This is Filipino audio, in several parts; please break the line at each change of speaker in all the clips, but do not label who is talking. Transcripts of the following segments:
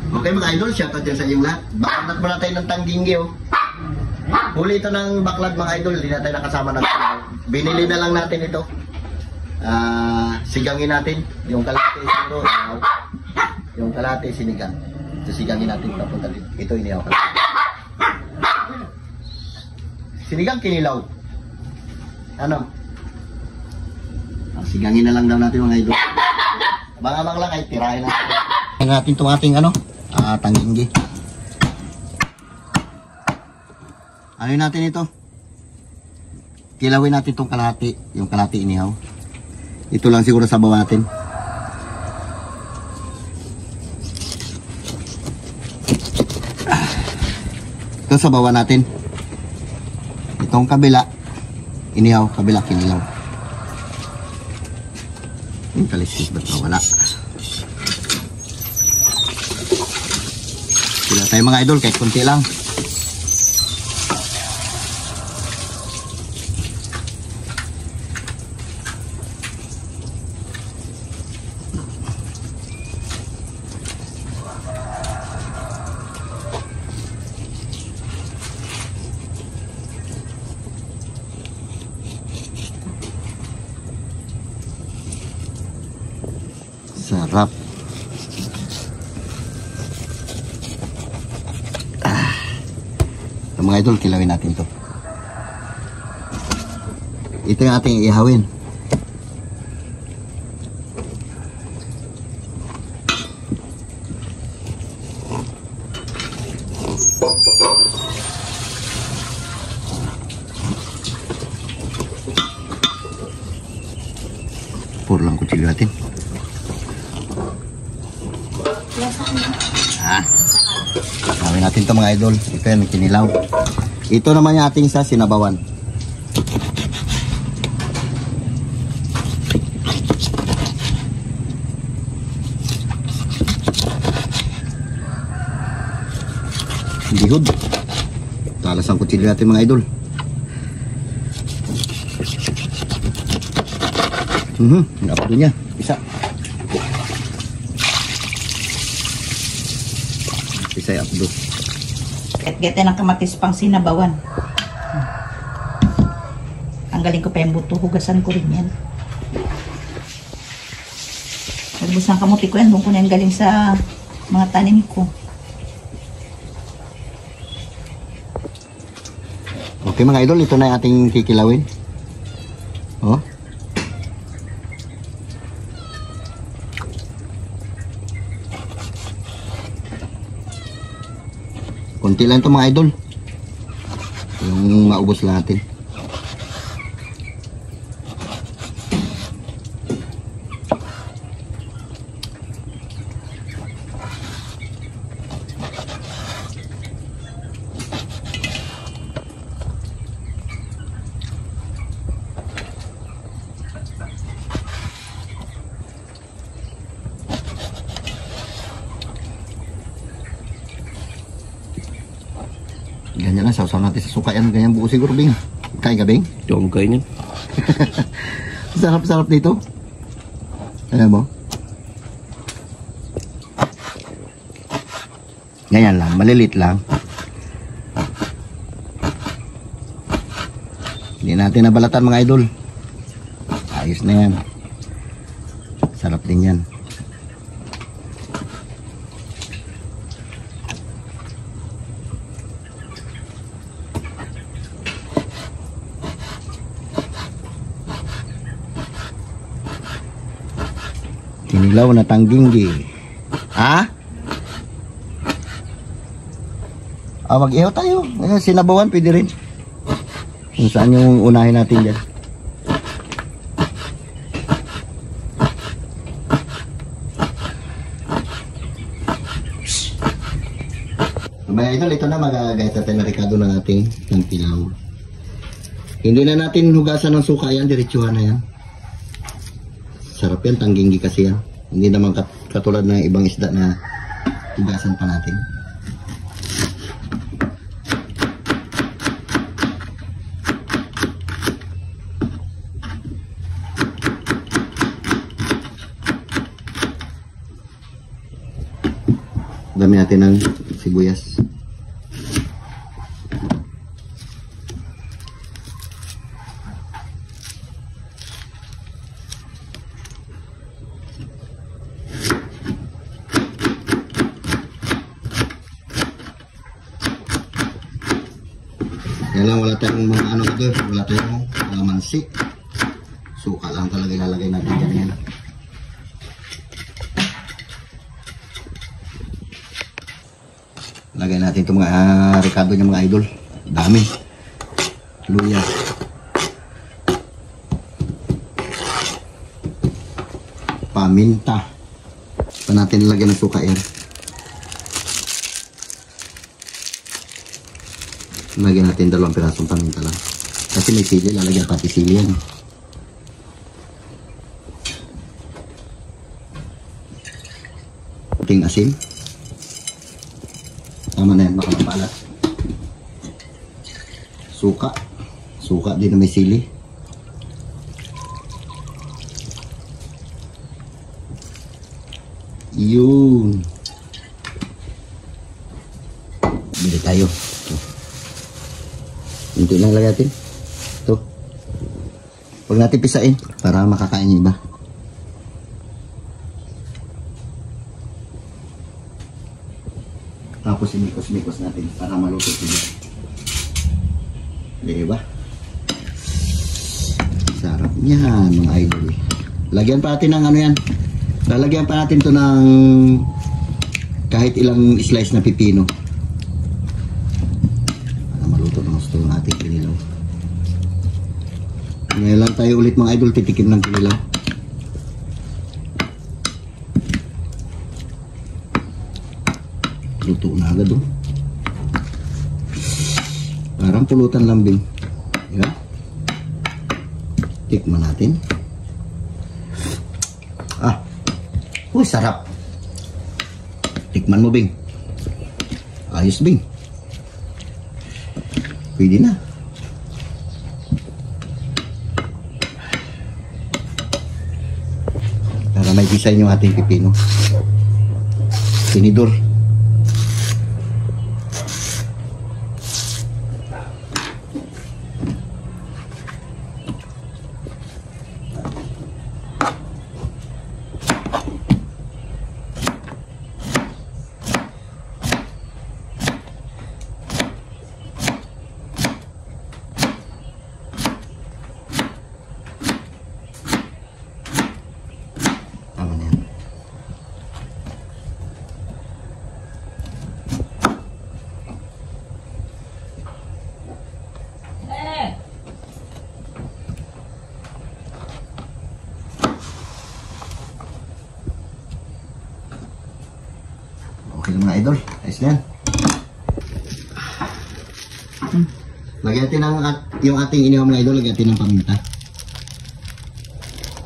Okay mga idol, shoutout din sa inyong lahat. Bakanat mo natin ng tangginggi oh. Huli ito ng baklag mga idol, hindi natin nakasama ng sinaw. Binili na lang natin ito. Sigangin natin yung kalate siguro. Yung kalate sinigang. Ito sigangin natin papunta dito. Ito inihaw kalate. Sinigang kinilaw. Ano? Sigangin na lang daw natin mga idol. Abangan lang ay tirahin natin. Tingnan natin itong ating ano? Tangginggi. Ano natin ito? Kilawin natin itong kalahati. Yung kalahati inihaw. Ito lang siguro sa bawah natin. Ito sa bawah natin. Itong kabila inihaw, kabila kinilaw. Yung kalisis ba't nawala? Sila tayo mga idol, kahit konti lang. Sarap. Mga idol, kilawin natin ito. Ito yung ating ihawin. Puro lang kutsilyo natin. Gawin natin ito mga idol. Ito yan, kinilaw. Ito naman yung ating sa sinabawan. Bihod. Talas ang kutsilyo natin mga idol. Napado niya. Isa. Isa yung apdo.
Get ng kamatis pang sinabawan. Ang galing ko pa yung buto. Hugasan ko rin yan. Nagbus ng kamuti ko yan. Doon ko na yan galing sa mga tanim ko.
Okay mga idol, ito na yung ating kikilawin. Oh. Kunti lang ito mga idol. Yung maubos lang natin. Ganyan lang, sausaw natin sa suka yan. Ganyan buo siguro, Bing. Kain ka, Bing?
Yung kainin.
Sarap-sarap dito. Alam mo? Ganyan lang, malilit lang. Hindi natin nabalatan mga idol. Ayos na yan. Sarap din yan. Kinilaw na tangginggi. Ha? Mag-ihaw tayo. Sinabawan, pwede rin. Kung saan yung unahin natin dyan. Mga idol, ito na magagayat natin na rekado ng ating tantilaw. Hindi na natin hugasan ng suka yan, diretsuhan na yan. Sarap yan, tangginggi kasi yan. Hindi naman katulad ng ibang isda na hugasan pa natin. Dami natin ng sibuyas. Kaya lang wala tayong mga ano ito, wala tayong mansi. Suka lang talaga ilalagay natin dyan yan. Lagay natin itong mga ricado niya mga idol. Dami. Luya. Paminta. Pa natin lagyan ng suka yan. Lagyan natin 2 pirasong paminta lang. Kasi may sili, lalagyan pati sili yan. Puting asin. Tama na yan, baka mapalat. Suka. Suka din na may sili. Yun. Bili tayo. Hindi lang lagay natin. Ito. Huwag natin pisain para makakain yung iba. Tapos imikos-mikos natin para maluto sila. Diba? Sarap niyan mga idol. Lagyan pa natin ng ano yan. Lalagyan pa natin to ng kahit ilang slice na pipino. Gusto ng ating kinilaw. Ngayon lang tayo ulit mga idol titikim ng kinilaw. Luto na agad oh. Parang pulutan lambing. Diba? Tikman natin. Ah. Uy, sarap. Tikman mo, Bing. Ayos, Bing. Pwede na. Para may design yung ating pipino. Tinidor. Okay na mga idol. Ayos na yan. Lagyan natin yung ating inihaw mga idol. Lagyan natin ng paminta.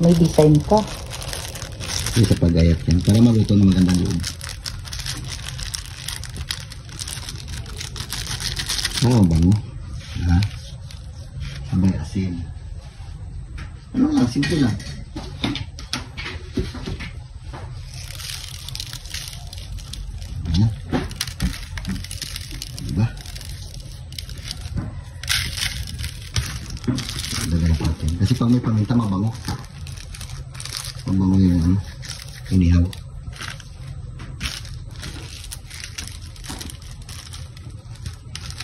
May design ka.
Ito sa pagayat yan. Para maluto na magandang loob. Oo, bango. Ha? Sabay asin. Ano lang, simple lang. Diba? Lagay natin. Kasi pag may paminta, mabango. Mabango yung ano, inihaw.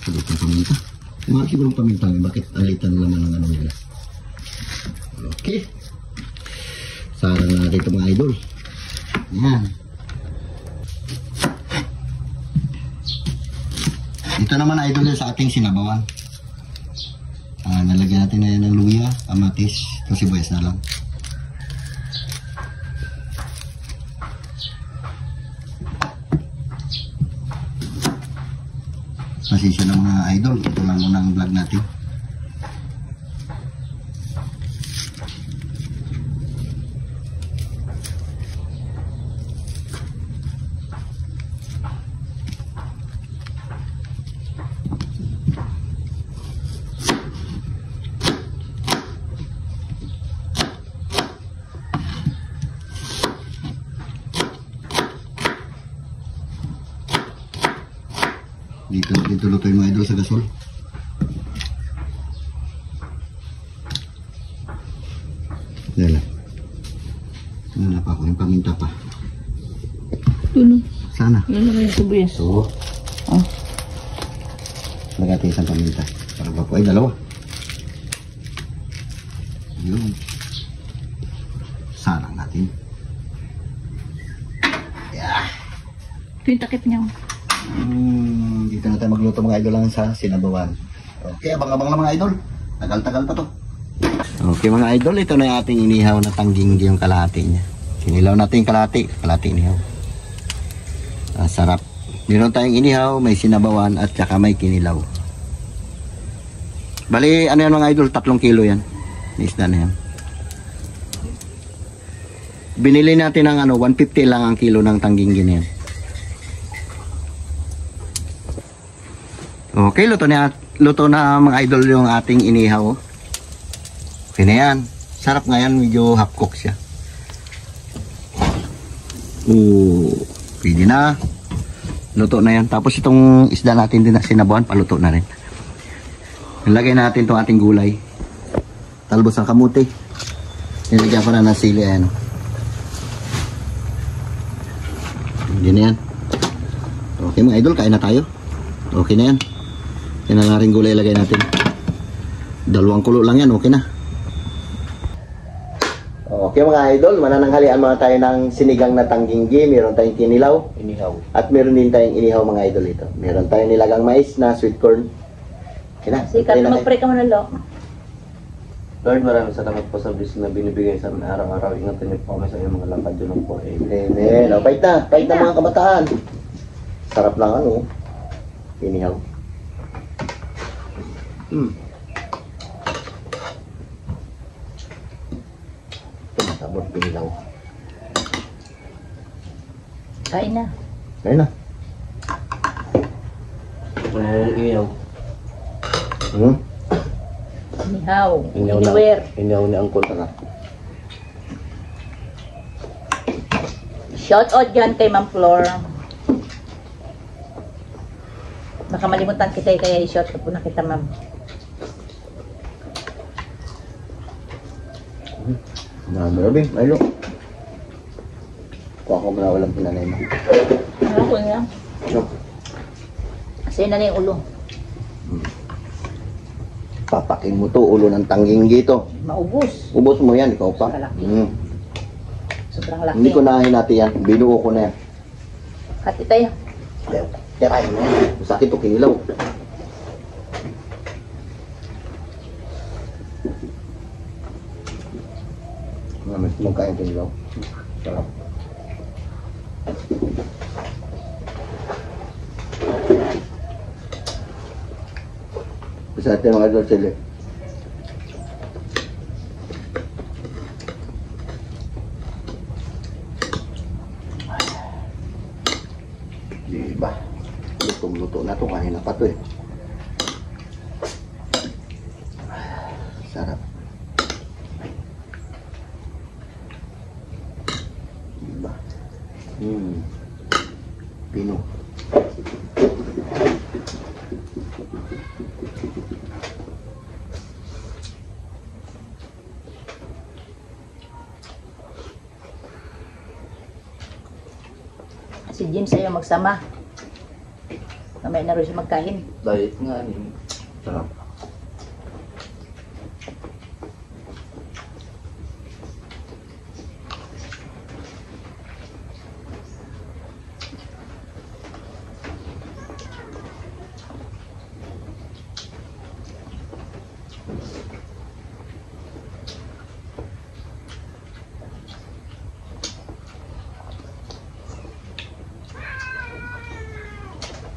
Sagot ng paminta. Mga sigurong paminta, bakit alitan naman ng ano nila. Okay. Sarang na natin ito mga idol. Yan. Ito naman idol sa ating sinabawan. Nalagyan natin na yan ng luya, kamatis, ito sibuyas na lang. Pasensya ng mga idol, ito lang muna ang vlog natin. Dito luto yung mga idol sa gasol. Dala. Dala pa ako yung paminta pa.
Tulo.
Sana.
Yan naman yung sibuyas.
So,
Oh.
lagati isang paminta. Para ba po ay dalawa. Yun. Sarang natin. Yeah.
Ito yung takip niya.
Dito na tayo magluto mga idol lang sa sinabawan. Okay, abang-abang na mga idol. Tagal-tagal pa to. Okay mga idol, ito na yung ating inihaw na tangging yung kalahati niya. Kinilaw natin yung kalahati inihaw. Sarap. Meron tayong inihaw, may sinabawan at saka may kinilaw. Bali, ano yan mga idol, 3 kilo yan. May isda na yan. Binili natin ng 150 lang ang kilo ng tangging yan. Okay, luto na mga idol yung ating inihaw. Okay na yan. Sarap nga yan, medyo half cook siya. Pwede na. Luto na yan. Tapos itong isda natin din na sinabawan, paluto na rin. Nilagay natin itong ating gulay. Talbos ng kamuti. Nilagyan ko na ng sili. Ayan. Hindi na yan. Okay mga idol, kain na tayo. Okay na yan. Yan na rin gulay lagay natin. 2 kulo lang yan, okay na. Okay mga idol, manananghalian muna tayo ng sinigang na tangginggi. Meron tayong kinilaw.
Inihaw.
At meron din tayong inihaw mga idol ito. Meron tayong nilagang mais na sweet corn. Okay na.
Sikat, mag-pray ka muna, Lo.
Lord, maraming salamat po sa blessing na binibigay sa amin araw-araw. Ingatan niyo po kami sa inyong mga lakad yun po.
Amen. O, pahit na. Pahit na mga kabataan. Sarap lang ano. Inihaw. Sabot pinilaw.
Kain na.
Ayun na.
Inihaw.
Inihaw.
Inihaw na.
Iniwer.
Inihaw ni Angkol.
Shout out dyan kay Ma'am Flor. Baka malimutan kita kaya i-shout out po na kita, Ma'am.
Marabing. Ayun. Kuha ko muna walang pinanay mo.
Ano ko niya? Kasi na yung ulo.
Papakin mo to, ulo ng tangging dito.
Maubos.
Ubos mo yan, ikaw pa.
Malaki. Sobrang laki.
Hindi ko nahin natin yan. Binuo ko na yan.
Hati tayo.
Tirahin mo yan. Masakit o kinilaw. Magkain kinilaw. Sarap. Bisa natin mga idol sili. Diba? Luto na to. Kanina pa to eh. Sarap. Diba? Pino.
Si Jim sa'yo magsama. Kamay na rin siya magkain.
Diet nga.
Sarap.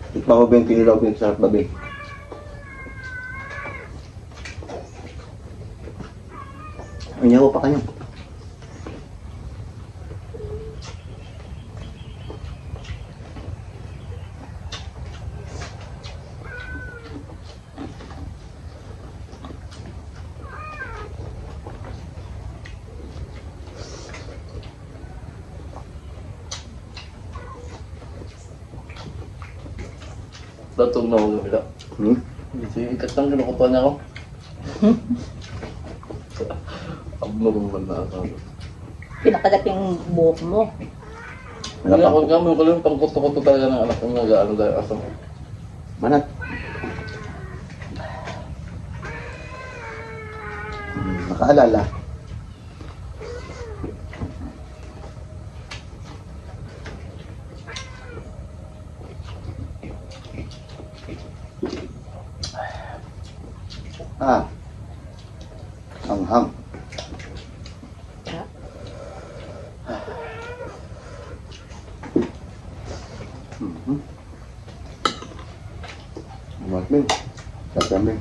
Tikman mo ba yung kinilaw ko yung sarap babi? Ang yawa pa kanyo.
Datong na ako nila. Sige, katang kinukupan niya ako. Abnormal na ako.
Pinakagat yung buhok mo.
Hindi ako gamit ko lang pangkuto-kuto talaga ng anak ng nag-ano dahil asang.
Manat. Nakaalala. Ah. Hanghang.
Ha?
Matmin. Sasamin.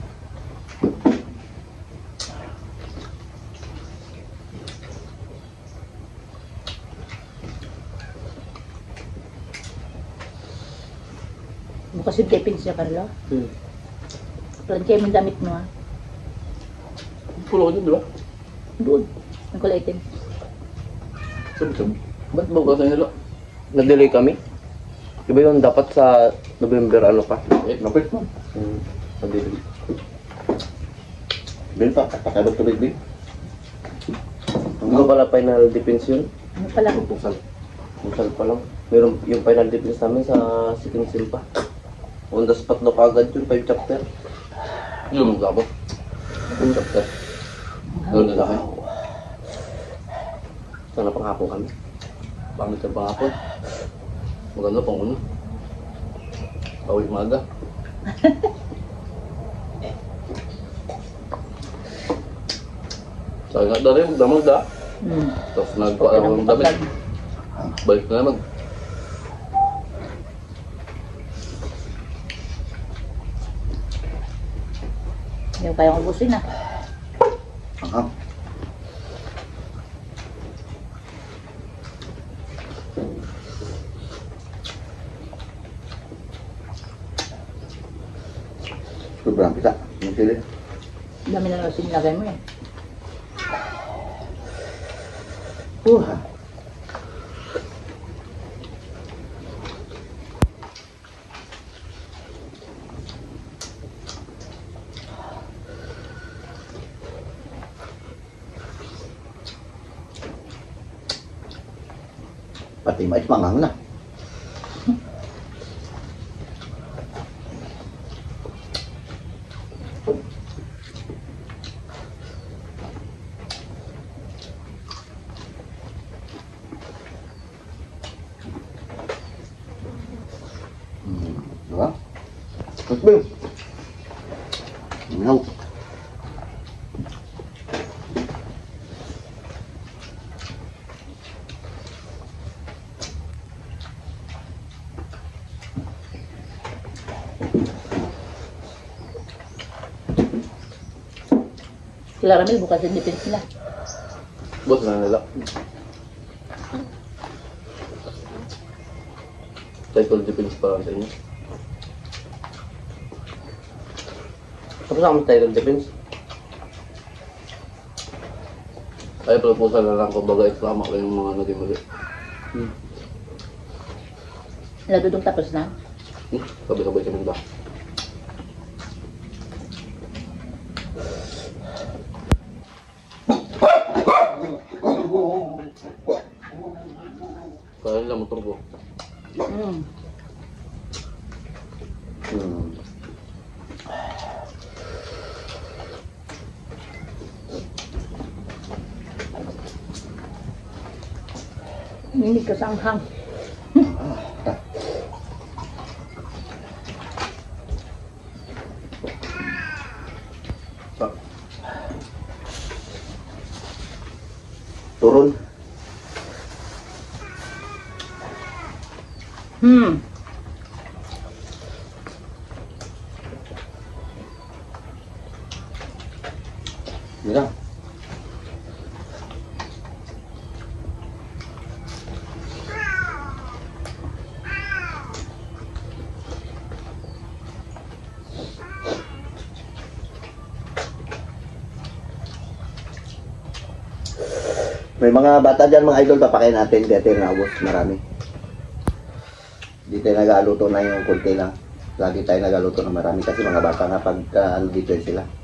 Bukas yung tapins niya, Carlo. Planchaya mo yung damit mo, ha?
Pulo ko dyan, di ba?
Doon. Ang kulay itim.
Sabi. Ba't ba kasi nila? Na-delay kami? Diba yun dapat sa November ano pa?
Napit mo.
Na-delay.
Bin pa. Kakabot tuloy din.
Ano pala final defense yun?
Ano pala?
Pusal pa lang. Meron yung final defense namin sa second sim pa. On the spot na kagad yun, 5 chapter. Yun, magkabot. 5 chapter. Doon na laki. Sana panghapon kami. Pangit ang panghapon. Maganda pang uno. Bawi maga. Sabi nga na rin, damag da. Tapos nagkuha ako ng damit. Balik na naman.
Hindi ko kayang ubusin, ha?
Hanghang. Sobrang pita. Yung sili.
Dami na lang sinilagay mo, eh.
Pati mais mangang na. Diba? Mas ba yun? Mingaw.
Sila Ramil, bukas yung defense nila.
Bot na nila. Title defense pa lang sa inyo. Tapos ako sa title defense. Ay, proposal na lang kung baga islama ko yung mga naging mali.
Nadudong tapos na.
Sabay-sabay kami ba? Kaya lang motor ko.
Hmm. Hindi ka sanghang.
Turun. Mira. May mga bata dyan, mga idol, papakain natin. Dito yung naubos, marami. Dito yung nag-aluto na yung kunti lang. lagi tayo nagaluto ng marami kasi mga bata nga pag ano dito sila.